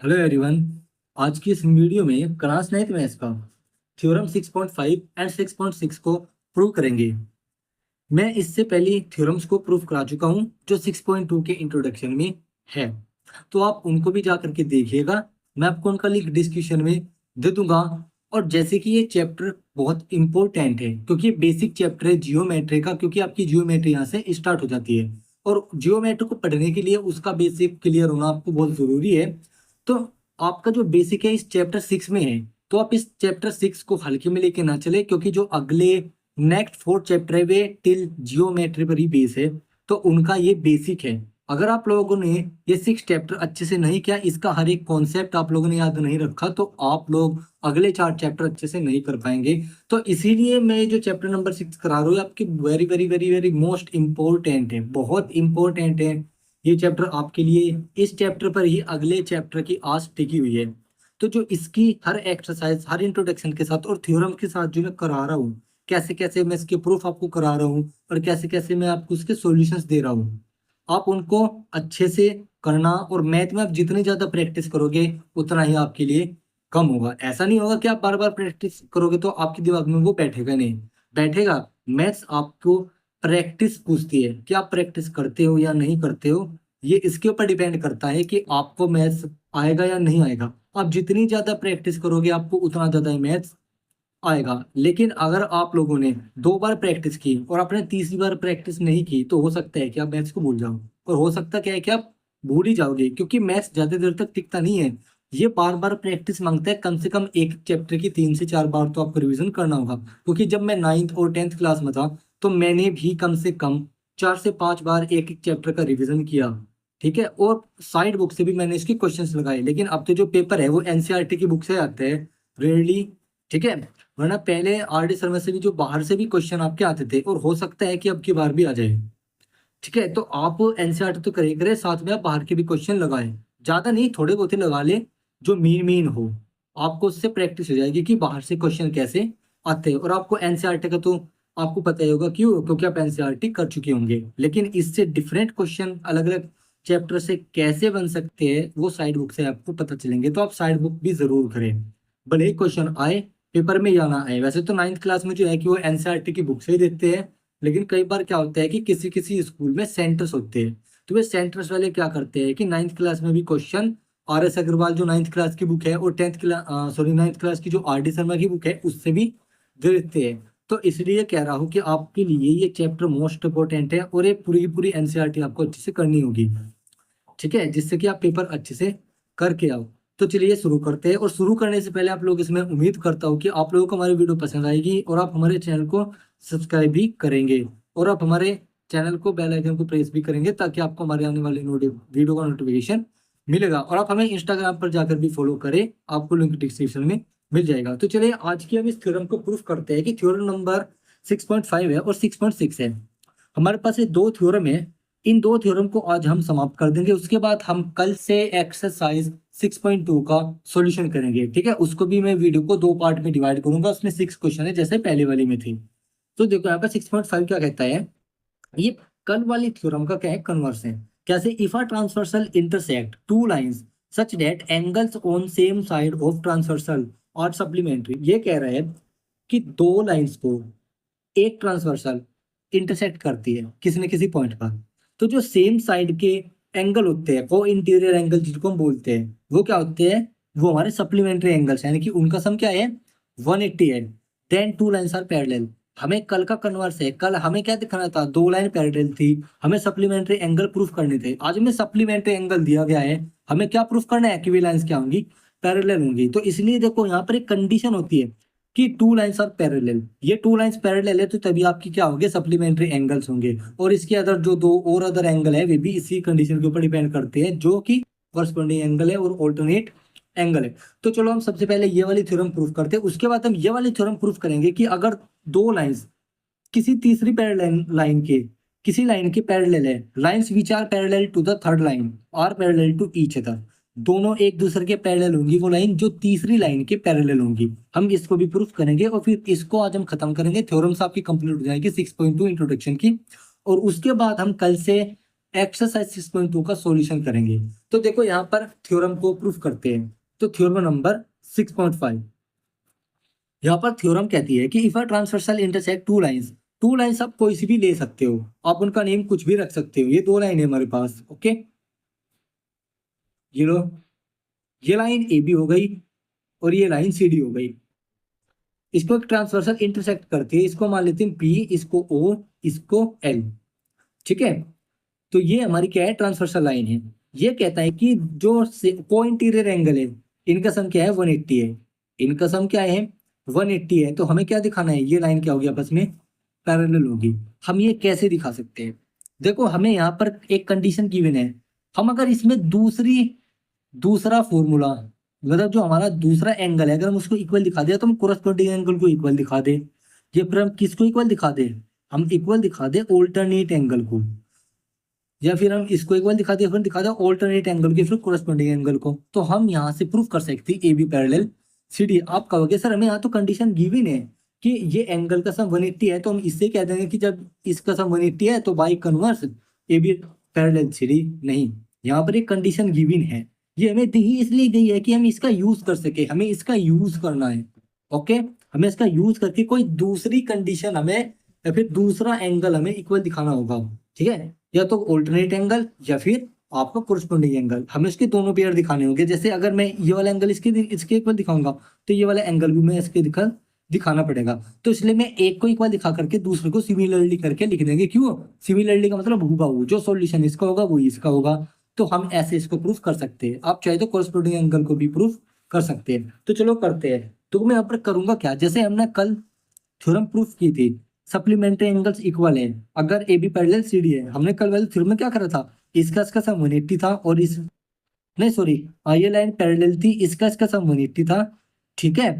Hello everyone. आज की इस वीडियो में क्लास 9th मैथ्स का थ्योरम 6.5 एंड 6.6 को प्रूव करेंगे। मैं इससे पहले थ्योरम्स को प्रूव करा चुका हूं जो 6.2 के इंट्रोडक्शन में है, तो आप उनको भी जा करके देखिएगा। मैं आपको उनका लिंक डिस्क्रिप्शन में दे दूंगा। और जैसे कि ये चैप्टर बहुत इंपॉर्टेंट है क्योंकि बेसिक चैप्टर है जियोमेट्री का, क्योंकि आपकी जियोमेट्री यहाँ से स्टार्ट हो जाती है और जियोमेट्री को पढ़ने के लिए उसका बेसिक क्लियर होना आपको बहुत जरूरी है। तो आपका जो बेसिक है इस चैप्टर 6 में है, तो आप इस चैप्टर 6 को हल्के में लेके ना चले, क्योंकि जो अगले नेक्स्ट 4 चैप्टर है वे टिल जियोमेट्री पर ही बेस है, तो उनका ये बेसिक है। अगर आप लोगों ने ये 6 चैप्टर अच्छे से नहीं किया, इसका हर एक कॉन्सेप्ट आप लोगों ने याद नहीं रखा, तो आप लोग अगले 4 चैप्टर अच्छे से नहीं कर पाएंगे। तो इसीलिए मैं जो चैप्टर नंबर 6 करा रहा हूँ आपकी very very very very most important है, बहुत इंपॉर्टेंट है ये चैप्टर आपके लिए। इस चैप्टर पर ही अगले चैप्टर की आस टिकी हुई है। तो जो इसकी हर एक्सरसाइज हर इंट्रोडक्शन के साथ और थ्योरम के साथ जो मैं करा रहा हूँ, कैसे कैसे मैं इसके प्रूफ आपको करा रहा हूँ और कैसे कैसे मैं आपको उसके सॉल्यूशंस दे रहा हूँ, आप उनको अच्छे से करना। और मैथ में आप जितनी ज्यादा प्रैक्टिस करोगे उतना ही आपके लिए कम होगा। ऐसा नहीं होगा कि आप बार बार प्रैक्टिस करोगे तो आपके दिमाग में वो बैठेगा, नहीं बैठेगा। मैथ्स आपको प्रैक्टिस पूछती है कि आप प्रैक्टिस करते हो या नहीं करते हो। ये इसके ऊपर डिपेंड करता है कि आपको मैथ्स आएगा या नहीं आएगा। आप जितनी ज्यादा प्रैक्टिस करोगे आपको उतना ज्यादा मैथ्स आएगा। लेकिन अगर आप लोगों ने 2 बार प्रैक्टिस की और आपने तीसरी बार प्रैक्टिस नहीं की, तो हो सकता है कि आप मैथ्स को भूल जाओ, और हो सकता क्या है कि आप भूल ही जाओगे, क्योंकि मैथ्स ज्यादा देर तक टिकता नहीं है। ये बार बार प्रैक्टिस मांगता है, कम से कम एक चैप्टर की 3 से 4 बार तो आपको रिवीजन करना होगा। क्योंकि जब मैं 9th और 10th क्लास में था तो मैंने भी कम से कम 4 से 5 बार एक एक चैप्टर का रिवीजन किया। ठीक है, और साइड बुक से भी मैंने इसके क्वेश्चंस लगाए। लेकिन अब तो जो पेपर है वो एनसीईआरटी की बुक से आते हैं रेयरली। ठीक है, वरना पहले आर डी शर्मा से भी जो बाहर से भी क्वेश्चन आपके आते थे, और हो सकता है कि अब की बार भी आ जाए। ठीक है, तो आप एनसीईआरटी तो करे करे, साथ में आप बाहर के भी क्वेश्चन लगाएं। ज्यादा नहीं, थोड़े बहुत ही लगा ले, जो मेन मेन हो। आपको उससे प्रैक्टिस हो जाएगी कि बाहर से क्वेश्चन कैसे आते हैं। और आपको एनसीईआरटी का तो आपको पता ही होगा, क्यों? क्योंकि आप एनसीईआरटी कर चुके होंगे। लेकिन इससे डिफरेंट क्वेश्चन अलग अलग चैप्टर से कैसे बन सकते हैं वो साइड बुक से आपको पता चलेंगे। तो आप साइड बुक भी जरूर करें, भले ही क्वेश्चन आए पेपर में या ना आए। वैसे तो 9th क्लास में जो है कि वो एनसीईआरटी की बुक से ही देते हैं, लेकिन कई बार क्या होता है कि किसी किसी स्कूल में सेंटर्स होते हैं, तो वे सेंटर्स वाले क्या करते हैं कि 9th क्लास में भी क्वेश्चन आर एस अग्रवाल जो 9th क्लास की बुक है और 10th क्लास 9th क्लास की जो आर डी शर्मा की बुक है उससे भी दे देते हैं। तो इसलिए कह रहा हूँ कि आपके लिए ये चैप्टर मोस्ट इंपॉर्टेंट है, और ये पूरी की पूरी एनसीईआरटी आपको अच्छे से करनी होगी। ठीक है, जिससे कि आप पेपर अच्छे से करके आओ। तो चलिए शुरू करते हैं। और शुरू करने से पहले आप लोग, इसमें उम्मीद करता हूँ कि आप लोगों को हमारी वीडियो पसंद आएगी और आप हमारे चैनल को सब्सक्राइब भी करेंगे, और आप हमारे चैनल को बेल आइकन को प्रेस भी करेंगे, ताकि आपको हमारे आने वाले वीडियो का नोटिफिकेशन मिलेगा। और आप हमें इंस्टाग्राम पर जाकर भी फॉलो करें, आपको लिंक डिस्क्रिप्शन में मिल जाएगा। तो चलिए आज की हम इस थ्योरम को प्रूफ करते हैं कि थ्योरम नंबर 6.5 है और 6.6 है। हमारे पास ये 2 थ्योरम है। इन 2 थ्योरम को आज हम समाप्त कर देंगे, उसके बाद हम कल से एक्सरसाइज 6.2 का सॉल्यूशन करेंगे। ठीक है, उसको भी मैं वीडियो को 2 पार्ट में डिवाइड करूंगा, उसमें 6 क्वेश्चन है जैसे पहले वाली में थी। तो देखो यहाँ पर 6.5 क्या कहता है। ये कल वाली थ्योरम का क्या है, कन्वर्स है। कैसे? If a transversal intersect two lines such that angles on same side of transversal और सप्लीमेंट्री। ये कह रहा है कि 2 लाइंस को एक ट्रांसवर्सल इंटरसेक्ट करती है किसी न किसी पॉइंट पर, तो जो सेम साइड के एंगल होते हैं वो इंटीरियर एंगल जिनको हम बोलते हैं, वो क्या होते हैं? वो हमारे सप्लीमेंट्री एंगल्स, यानी कि उनका सम क्या है? 180 है। Then 2 lines are parallel. हमें कल का कन्वर्स है, कल हमें क्या दिखाना था? 2 लाइन पैरेलल थी, हमें सप्लीमेंट्री एंगल प्रूफ करने थे। आज हमें सप्लीमेंट्री एंगल दिया गया है, हमें क्या प्रूफ करना है? इक्विवेलेंस क्या होंगी? पैरेलल होंगी। तो इसलिए देखो यहाँ पर एक कंडीशन होती है कि 2 लाइंस आर पैरेलल। ये 2 लाइंस पैरेलल है तो तभी आपकी क्या होंगे? सप्लीमेंट्री एंगल्स होंगे। और इसके अदर जो 2 और अदर एंगल है वे भी इसी कंडीशन के ऊपर डिपेंड करते हैं, जो कि करस्पॉन्डिंग एंगल है और ऑल्टरनेट एंगल है। तो चलो हम सबसे पहले ये वाली थ्योरम प्रूफ करते हैं, उसके बाद हम ये वाली थ्योरम प्रूफ करेंगे कि अगर 2 लाइंस किसी तीसरी पैरेलल लाइन के किसी लाइन के पैरेलल है, lines which are parallel to the third line are parallel to each other. दोनों एक दूसरे के पैरेलल होंगी वो लाइन जो तीसरी लाइन के पैरेलल होंगी। हम इसको भी प्रूफ करेंगे और फिर इसको आज हम खत्म करेंगे। थ्योरम्स आपकी कंप्लीट हो जाएगी 6.2 इंट्रोडक्शन की। और उसके बाद हम कल से एक्सरसाइज 6.2 का सॉल्यूशन करेंगे। तो देखो यहाँ पर थ्योरम को प्रूफ करते हैं। तो थ्योरम नंबर 6.5, यहाँ पर थ्योरम कहती है कि if a transversal intersect two lines आप कोई सी भी ले सकते हो, आप उनका नेम कुछ भी रख सकते हो। ये दो लाइन है हमारे पास, ओके। ये लो, ये लाइन ए बी हो गई और ये लाइन सी डी हो गई। इसको एक ट्रांसवर्सल इंटरसेक्ट करती है, इसको मान लेते हैं पी, इसको ओ, इसको एल, ठीक है। तो ये हमारी क्या है, ट्रांसवर्सल लाइन है। ये कहता है कि जो को इंटीरियर एंगल है, इनका सम क्या है, 180 है। इनका सम क्या है, 180 है। तो हमें क्या दिखाना है, ये लाइन क्या होगी, आपस में पैरेलल होगी। हम ये कैसे दिखा सकते हैं, देखो हमें यहाँ पर एक कंडीशन गिवन है। हम अगर इसमें दूसरा फॉर्मूला, मतलब जो हमारा दूसरा एंगल है, अगर हम उसको इक्वल दिखा दे तो हम कोरस्पोंडिंग एंगल को इक्वल दिखा दे। ये फिर हम किसको इक्वल दिखा दे, हम इक्वल दिखा दे ऑल्टरनेट एंगल को, या फिर हम इसको इक्वल दिखा दे, फिर दिखा दे ऑल्टरनेट एंगल के फिर कोरस्पोंडिंग एंगल को। तो हम यहाँ से प्रूफ कर सकते हैं A B parallel C D. आप कहोगे सर हमें यहाँ तो कंडीशन गिवन है कि ये एंगल का सम 180 है, तो हम इससे कह देंगे कि जब इसका सम 180 है तो by converse A B parallel C D. नहीं, यहाँ पर एक कंडीशन गिवन है, ये हमें दी इसलिए गई है कि हम इसका यूज कर सके, हमें इसका यूज करना है, ओके। हमें इसका यूज करके कोई दूसरी कंडीशन हमें, या फिर दूसरा एंगल हमें इक्वल दिखाना होगा, ठीक है। या तो ऑल्टरनेट एंगल या फिर आपका कोरस्पोंडिंग एंगल, हमें इसके दोनों पेयर दिखाने होंगे। जैसे अगर मैं ये वाला एंगल इसके इक्वल दिखाऊंगा, तो ये वाला एंगल भी मैं इसके दिखाना पड़ेगा। तो इसलिए मैं एक को इक्वल दिखा करके दूसरे को सिमिलरली करके लिख देंगे। क्यों, सिमिलरली का मतलब हूबहू, जो सॉल्यूशन इसका होगा वही इसका होगा। तो हम ऐसे इसको प्रूफ कर सकते हैं। आप चाहे तो कोरस्पोंडिंग एंगल को भी प्रूफ कर सकते हैं। तो चलो करते हैं। तो मैं यहाँ पर करूंगा क्या, जैसे हमने कल थ्योरम प्रूफ की थी, सप्लीमेंट्री एंगल्स इक्वल है अगर A B parallel C D है। हमने कल वाले थ्योरम में क्या करा था, इसका सम 180 था, और इस नहीं सॉरी, ये लाइन पैरेलल थी, इसका सम 180 था, ठीक है।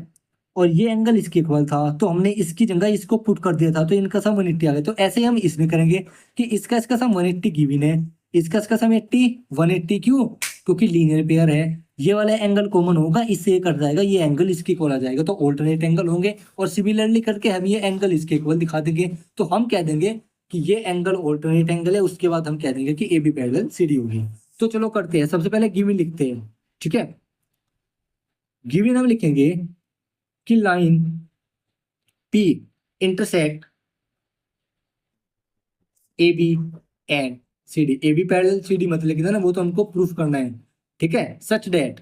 और ये एंगल इसके इक्वल था, तो हमने इसकी जगह इसको पुट कर दिया था, तो इनका सम 180 आ गया। तो ऐसे ही हम इसमें करेंगे कि इसका सम 180 गिवन है, इसका सम 80 180, क्यों, क्योंकि लीनियर पेयर है। ये वाला एंगल कॉमन होगा, इससे ये कट जाएगा, ये एंगल इसके इक्वल आ जाएगा, तो ऑल्टरनेट एंगल होंगे। और सिमिलरली करके हम ये एंगल इसके इक्वल दिखा देंगे। तो हम कह देंगे कि ये एंगल ऑल्टरनेट एंगल है, उसके बाद हम कह देंगे कि A B parallel C D होगी। तो चलो करते हैं। सबसे पहले गिवन लिखते हैं, ठीक है। गिवन हम लिखेंगे कि line P intersect A B and C D. A B parallel C D मतलब लिखना ना, वो तो हमको प्रूफ करना है, ठीक है। Such that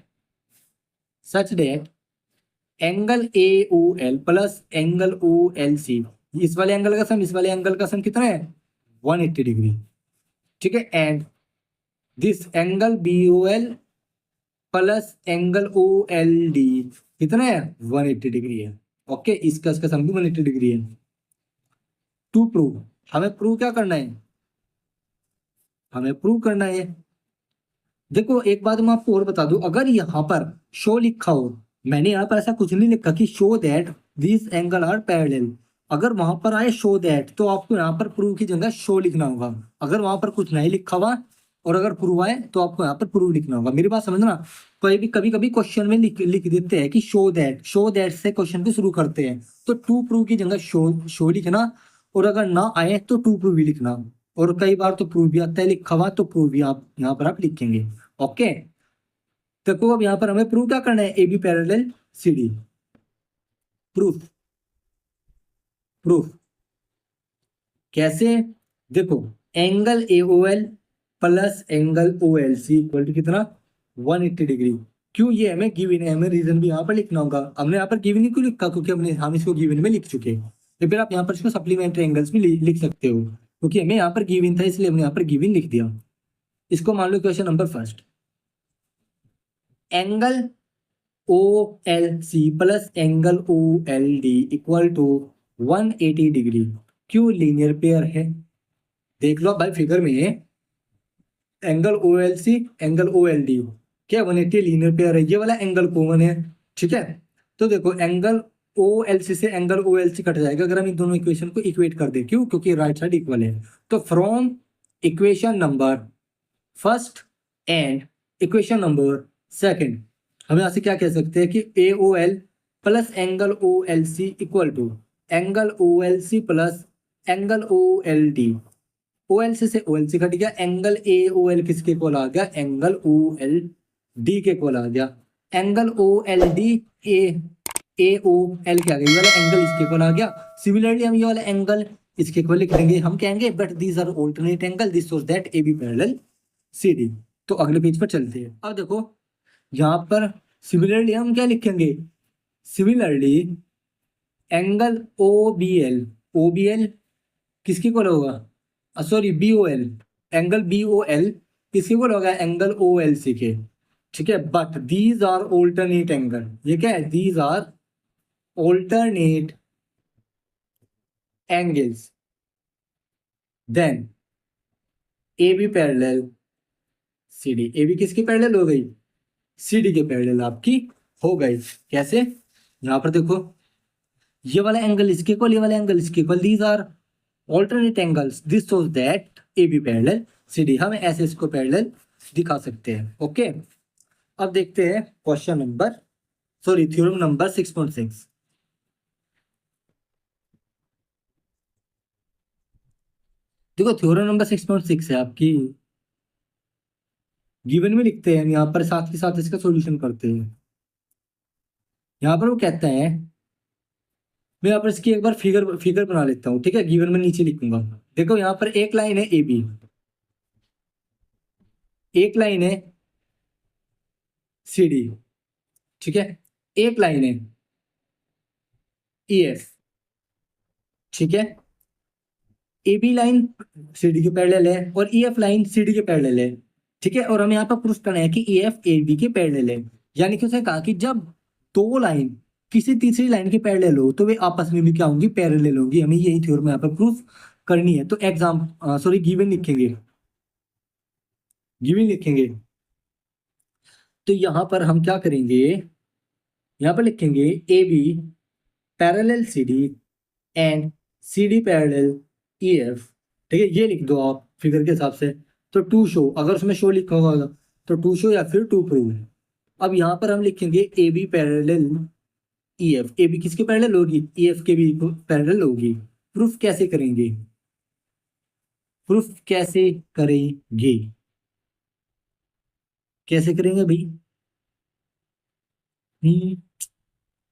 angle A O L plus angle O L C, इस वाले एंगल का सम इस वाले एंगल का सम कितना है, 180 डिग्री, ठीक है। And this angle B O L plus angle O L D कितना है, 180 डिग्री है, ओके। इसका सम भी 180 डिग्री है। टू प्रूव, हमें प्रूव क्या करना है, हमें प्रूव करना है। देखो एक बात मैं आपको और बता दूं, अगर यहाँ पर शो लिखा हो, मैंने यहाँ पर ऐसा कुछ नहीं लिखा कि show that this angle are parallel. अगर वहां पर आए शो दैट, तो आपको यहाँ पर प्रूव की जगह शो लिखना होगा। अगर वहां पर कुछ नहीं लिखा हुआ और अगर प्रूव आए, तो आपको यहाँ पर प्रूव लिखना होगा। मेरी बात समझना, कभी कभी क्वेश्चन में लिख देते हैं कि शो दैट से क्वेश्चन को शुरू करते हैं। तो टू प्रूव की जगह शो लिखना, और अगर ना आए तो टू प्रूव भी लिखना। और कई बार तो प्रूव भी आता है लिखा हुआ, तो प्रूव भी आप यहाँ पर आप लिखेंगे, ओके। देखो अब यहाँ पर हमें प्रूव क्या करना है, A B parallel C D. Proof कैसे, देखो angle A O L plus angle O L C equal to कितना, 180 डिग्री। क्यों, ये हमें गिवन है, हमें रीजन भी यहाँ पर लिखना होगा। हमने यहाँ पर गिवन क्यों लिखा, क्योंकि हम इसको गिवन में लिख चुके हैं। तो फिर आप यहाँ पर इसको सप्लीमेंट्री एंगल्स भी लिख सकते हो, क्योंकि हमें यहाँ पर गिवन था, इसलिए हमने यहाँ पर गिवन लिख दिया। इसको मान लो question number first, angle O L C plus angle O L D equal to 180 degree. क्यों, लीनियर पेयर है। देख लो भाई फिगर में, angle O L C angle O L D क्या 180 लीनियर पेयर है, ये वाला एंगल कॉमन है, ठीक है। तो देखो एंगल ओ एल सी से एंगल ओ एल सी कट जाएगा अगर हम इन दोनों इक्वेशन को इक्वेट कर दे। क्यों, क्योंकि राइट साइड इक्वल है। तो from equation number first and equation number second, हम यहां से क्या कह सकते हैं कि A O L plus angle O L C equal to angle O L C plus angle O L D OLC से OLC कट गया, एंगल AOL किसके इक्वल आ गया, एंगल OLD के इक्वल आ गया, एंगल OLD AOL क्या आ गया, ये वाला एंगल इसके इक्वल आ गया। सिमिलरली हम ये वाला एंगल इसके इक्वल लिख देंगे, हम कहेंगे but these are alternate angle, this shows that AB parallel CD। तो अगले पेज पर चलते हैं। अब देखो यहाँ पर सिमिलरली हम क्या लिखेंगे, सिमिलरली एंगल OBL किसके इक्वल होगा, सॉरी BOL, एंगल BOL किसके इक्वल होगा, एंगल OLC के, ठीक है। But these are alternate angle, ये क्या है, these are alternate angles, then AB parallel CD, AB किसकी पैरेलल हो गई, CD के पैरेलल आपकी हो गई। कैसे, यहाँ पर देखो ये वाला एंगल इसके इक्वल, ये वाला एंगल इसके equal, these are alternate angles, this shows that AB parallel CD। हम ऐसे इसको पैरेलल दिखा सकते हैं। ओके, अब देखते हैं question number, sorry theorem number 6.6। देखो थ्योरम नंबर 6.6 है आपकी, गिवन में लिखते हैं, यहाँ पर साथ के साथ इसका सॉल्यूशन करते हैं। यहाँ पर वो कहता है, मैं यहाँ पर इसकी एक बार फिगर बना लेता हूँ, ठीक है, गिवन में नीचे लिखूंगा। देखो यहाँ पर एक लाइन है AB, एक लाइन है CD, ठीक है, एक लाइन है EF, ठीक है। AB लाइन CD के पैरेलल है और EF लाइन CD के पैरेलल है, ठीक है। और हमें यहाँ पर प्रूफ करना है कि EF AB के पैरेलल है, यानी कि उसने कहा कि जब दो लाइन किसी तीसरी लाइन के पैरेलल हो तो वे आपस में भी क्या होंगी, पैरेलल होंगी। हमें यही थ्योरम यहाँ पर प्रूफ करनी है। तो सॉरी गिवन लिखेंगे, गिवन लिखेंगे। तो यहाँ पर हम क्या करेंगे, यहाँ पर लिखेंगे AB parallel CD and CD parallel EF, ठीक है, ये लिख दो आप फिगर के हिसाब से। तो टू शो, अगर उसमें शो लिखा होगा तो टू शो या फिर टू प्रूव। अब यहाँ पर हम लिखेंगे AB पैरेलल EF, AB किसके पैरेलल होगी, EF के भी पैरेलल होगी। प्रूफ कैसे करेंगे, प्रूफ कैसे करेंगे, कैसे करेंगे भाई,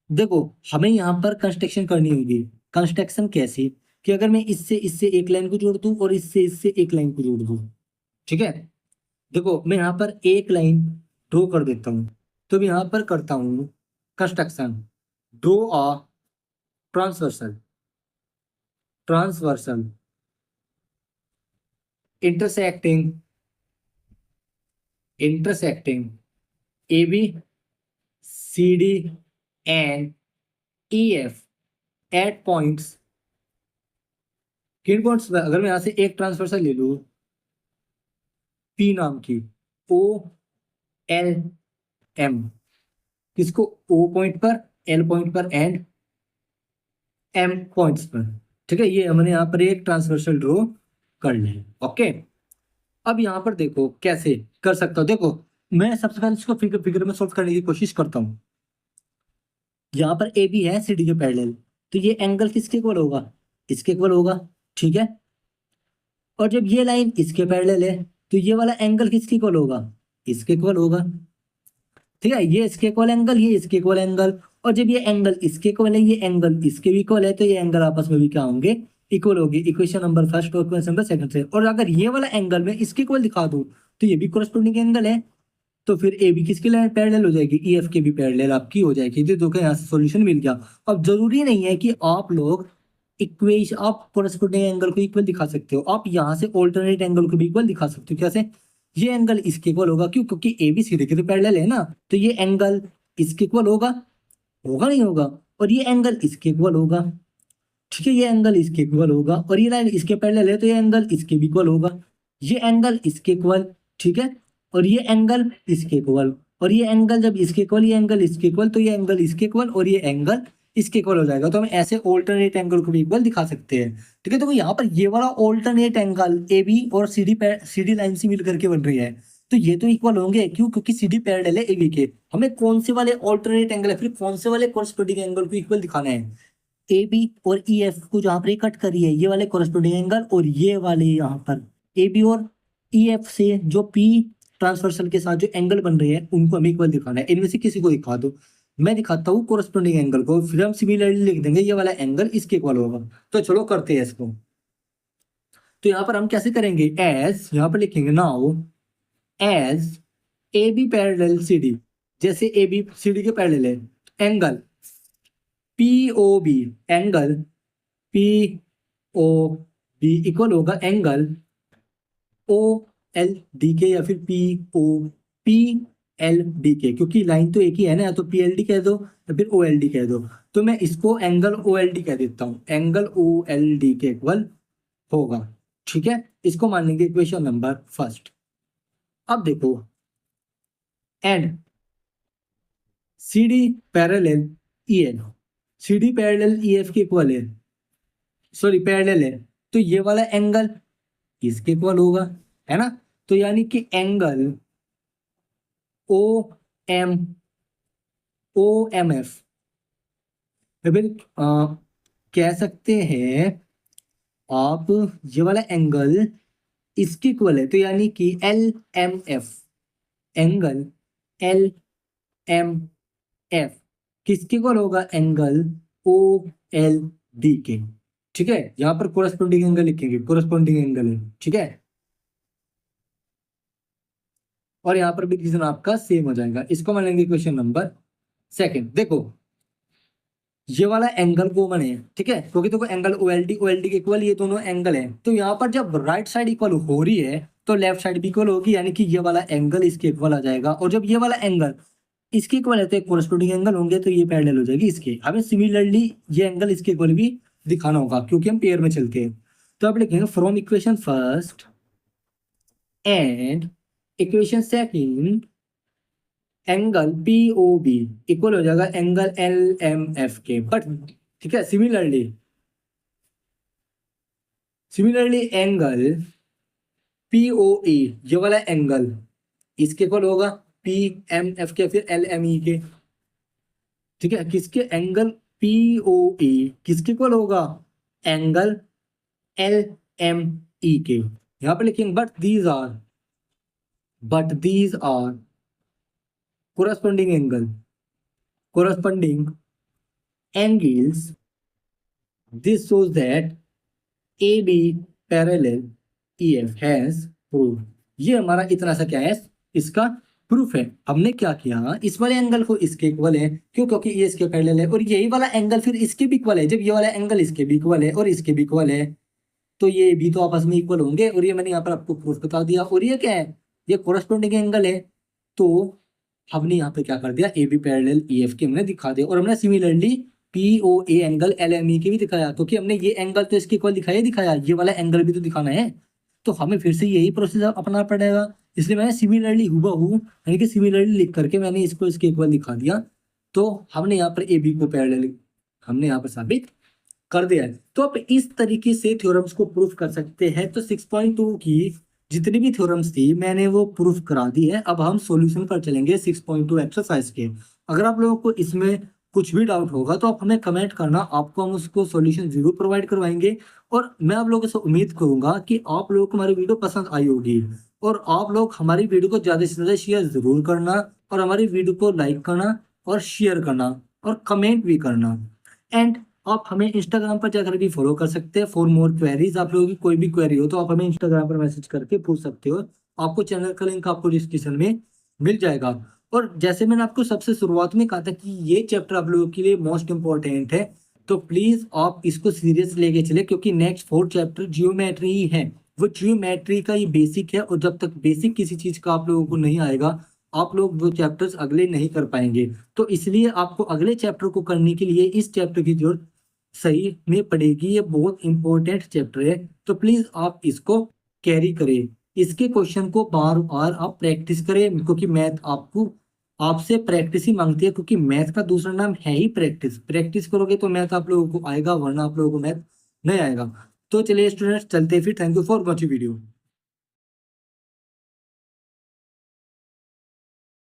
देखो हमें यहाँ पर कंस्ट्रक्शन करनी होगी। कंस्ट्रक्शन कैसे, कि अगर मैं इससे एक लाइन को जोड़ दूं और इससे एक लाइन को जोड़ दूं, ठीक है। देखो मैं यहाँ पर एक लाइन ड्रॉ कर देता हूँ, तो मैं यहाँ पर करता हूँ construction, draw a transversal, transversal intersecting AB CD and EF at points, किन पॉइंट्स पर, अगर मैं यहाँ से एक ट्रांसवर्सल ले लूँ P नाम की, OLM, किसको O पॉइंट पर, L पॉइंट पर एंड M पॉइंट्स पर, ठीक है। ये हमने यहाँ पर एक ट्रांसवर्सल ड्रॉ कर लिया। ओके, अब यहाँ पर देखो कैसे कर सकता हूँ। देखो मैं सबसे पहले इसको फिगर में सोल्व करने की कोशिश करता हूँ। यहाँ पर AB है CD के पैरेलल, तो ये एंगल किसके इक्वल होगा, इसके इक्वल होगा, ठीक है। और जब ये लाइन इसके पैरेलल है तो ये वाला एंगल किसके इक्वल होगा, इसके इक्वल होगा, ठीक है। ये इसके इक्वल एंगल, ये इसके इक्वल एंगल, और जब ये एंगल इसके इक्वल है, ये एंगल इसके भी इक्वल है, तो ये एंगल आपस में भी क्या होंगे, इक्वल होगी। इक्वेशन नंबर फर्स्ट और इक्वेशन नंबर सेकंड से। और अगर ये वाला एंगल में इसके इक्वल दिखा दूं तो ये भी कोरस्पोंडिंग एंगल है, तो फिर AB किसके लाइन पैरेलल हो जाएगी, EF के भी पैरेलल आपकी हो जाएगी। तो देखो यहाँ से सॉल्यूशन मिल गया। अब जरूरी नहीं है कि आप लोग इक्वेशन, आप कोरस्पोंडिंग एंगल को इक्वल दिखा सकते हो, आप यहाँ से ऑल्टरनेट एंगल को भी इक्वल दिखा सकते हो। कैसे, ये एंगल इसके इक्वल होगा, क्यों, क्योंकि AB CD के तो पैरेलल है ना, तो ये एंगल इसके इक्वल होगा, होगा नहीं होगा, और ये एंगल इसके इक्वल होगा, ठीक है। ये एंगल इसके इक्वल होगा और ये लाइन इसके पैरेलल है, तो ये एंगल इसके भी इक्वल होगा। ये एंगल इसके इक्वल, ठीक है, और ये एंगल इसके इक्वल, और ये एंगल जब इसके इक्वल, ये एंगल इसके इक्वल, तो ये एंगल इसके इक्वल और ये एंगल इसके इक्वल हो जाएगा। तो हम ऐसे ऑल्टरनेट एंगल को भी इक्वल दिखा सकते हैं, ठीक है। तो यहाँ पर ये वाला ऑल्टरनेट एंगल AB और CD लाइन से मिल करके बन रही है, तो ये तो इक्वल होंगे, क्यों, क्योंकि CD पैरेलल है AB के। हमें कौन से वाले ऑल्टरनेट एंगल है, फिर कौन से वाले कोरस्पोंडिंग एंगल को इक्वल दिखाना है, ए बी और ई एफ को जहां पर ये कट करी है, ये वाले कोरस्पोंडिंग एंगल, और ये वाले यहाँ पर ए बी और ई एफ से जो पी ट्रांसवर्सल के साथ जो एंगल बन रहे हैं उनको हमें इक्वल दिखाना है। इनमें से किसी को दिखा दो, मैं दिखाता हूँ कोरस्पोंडिंग एंगल को, फिर हम सिमिलरली लिख देंगे ये वाला एंगल इसके इक्वल होगा। तो चलो करते हैं इसको। तो यहाँ पर हम कैसे करेंगे, एज यहाँ पर लिखेंगे now as A B parallel C D, जैसे ए बी सी डी के पैरेलल है, angle P O B, angle P O B equal होगा एंगल ओ एल डी के या फिर P O P L D के, क्योंकि लाइन तो एक ही है ना, तो पी एल डी कह दो या फिर ओ एल डी कह दो। तो मैं इसको एंगल ओ एल डी कह देता हूँ, एंगल ओ एल डी के इक्वल होगा। ठीक है, इसको मान लेंगे इक्वेशन नंबर फर्स्ट। अब देखो, and C D parallel E F, C D parallel E F के इक्वल है, सॉरी पैरेलल है, तो ये वाला एंगल इसके इक्वल होगा, है ना। तो यानी कि एंगल ओ एम एफ, फिर कह सकते हैं आप ये वाला एंगल इसके इक्वल है, तो यानी कि L M F, angle L M F किसके इक्वल होगा, एंगल ओ एल डी के। ठीक है, यहां पर कोरस्पोंडिंग एंगल लिखेंगे, कोरस्पोंडिंग एंगल है, ठीक है। और यहाँ पर भी रीजन आपका सेम हो जाएगा। इसको मानेंगे क्वेश्चन नंबर सेकंड। देखो ये वाला एंगल कॉमन है, ठीक है, क्योंकि देखो एंगल ओ एल डी के इक्वल ये दोनों एंगल है, तो यहाँ पर जब राइट साइड इक्वल हो रही है तो लेफ्ट साइड भी इक्वल होगी, यानी कि ये वाला एंगल इसके इक्वल आ जाएगा। और जब ये वाला एंगल इसके इक्वल है तो कोरस्पोंडिंग एंगल होंगे, तो ये पैरेलल हो जाएगी इसके। हमें सिमिलरली ये एंगल इसके इक्वल भी दिखाना होगा क्योंकि हम पेयर में चलते हैं। तो आप लिखेंगे from equation first and equation second angle P O B equal हो जाएगा एंगल एल एम एफ के। बट ठीक है, similarly angle P O E, ये वाला एंगल इसके इक्वल होगा पी एम एफ के, फिर एल एम ई के। ठीक है, किसके, एंगल पी ओ ई किसके इक्वल होगा, एंगल एल एम ई के। यहां पर लिखेंगे but these are corresponding angles. This shows that AB parallel EF has proof. ये हमारा इतना सा क्या है, इसका प्रूफ है। हमने क्या किया, इस वाले एंगल को इसके इक्वल है, क्यों, क्योंकि ये इसके पैरेलल है, और यही वाला एंगल फिर इसके भी इक्वल है। जब ये वाला एंगल इसके भी इक्वल है और इसके भी इक्वल है तो ये भी तो आपस में इक्वल होंगे, और ये मैंने यहाँ पर आपको प्रूफ बता दिया। और ये क्या है, ये कोरस्पोंडिंग एंगल है, तो हमने यहाँ पे क्या कर दिया, A B parallel E F के हमने दिखा दिया। और हमने similarly P O A angle L M E के भी दिखाया, क्योंकि हमने ये एंगल तो इसके इक्वल दिखाया, ये वाला एंगल भी तो दिखाना है, तो हमें फिर से यही प्रोसेस अपनाना पड़ेगा। इसलिए मैंने सिमिलरली हुबहू यानी कि सिमिलरली लिख करके मैंने इसको इसके इक्वल दिखा दिया। तो हमने यहाँ पर ए बी को पैरेलल हमने यहाँ पर साबित कर दिया है। तो आप इस तरीके से थ्योरम्स को प्रूफ कर सकते हैं। तो 6.2 की जितनी भी थ्योरम्स थी मैंने वो प्रूफ करा दी है। अब हम सॉल्यूशन पर चलेंगे 6.2 एक्सरसाइज के। अगर आप लोगों को इसमें कुछ भी डाउट होगा तो आप हमें कमेंट करना, आपको हम उसको सॉल्यूशन जरूर प्रोवाइड करवाएंगे। और मैं आप लोगों से उम्मीद करूंगा कि आप लोगों को हमारी वीडियो पसंद आई होगी, और आप लोग हमारी वीडियो को ज़्यादा से ज़्यादा शेयर जरूर करना, और हमारी वीडियो को लाइक करना और शेयर करना और कमेंट भी करना। एंड आप हमें इंस्टाग्राम पर जाकर भी फॉलो कर सकते हैं फॉर मोर क्वेरीज। आप लोगों की कोई भी क्वेरी हो तो आप हमें इंस्टाग्राम पर मैसेज करके पूछ सकते हो। आपको चैनल का लिंक आपको डिस्क्रिप्शन में मिल जाएगा। और जैसे मैंने आपको सबसे शुरुआत में कहा था कि ये चैप्टर आप लोगों के लिए मोस्ट इंपॉर्टेंट है, तो प्लीज आप इसको सीरियस लेके चले, क्योंकि नेक्स्ट 4 चैप्टर जियोमेट्री ही है। वो जियोमेट्री का ये बेसिक है, और जब तक बेसिक किसी चीज का आप लोगों को नहीं आएगा आप लोग वो चैप्टर्स अगले नहीं कर पाएंगे। तो इसलिए आपको अगले चैप्टर को करने के लिए इस चैप्टर की जरूरत सही में पड़ेगी। ये बहुत इंपॉर्टेंट चैप्टर है, तो प्लीज आप इसको कैरी करें। इसके क्वेश्चन को बार बार आप प्रैक्टिस करें, क्योंकि मैथ आपसे प्रैक्टिस ही मांगती है, क्योंकि मैथ का दूसरा नाम है ही प्रैक्टिस। प्रैक्टिस करोगे तो मैथ आप लोगों को आएगा, वरना आप लोगों को मैथ नहीं आएगा। तो चलिए स्टूडेंट्स चलते हैं फिर। Thank you for watching video.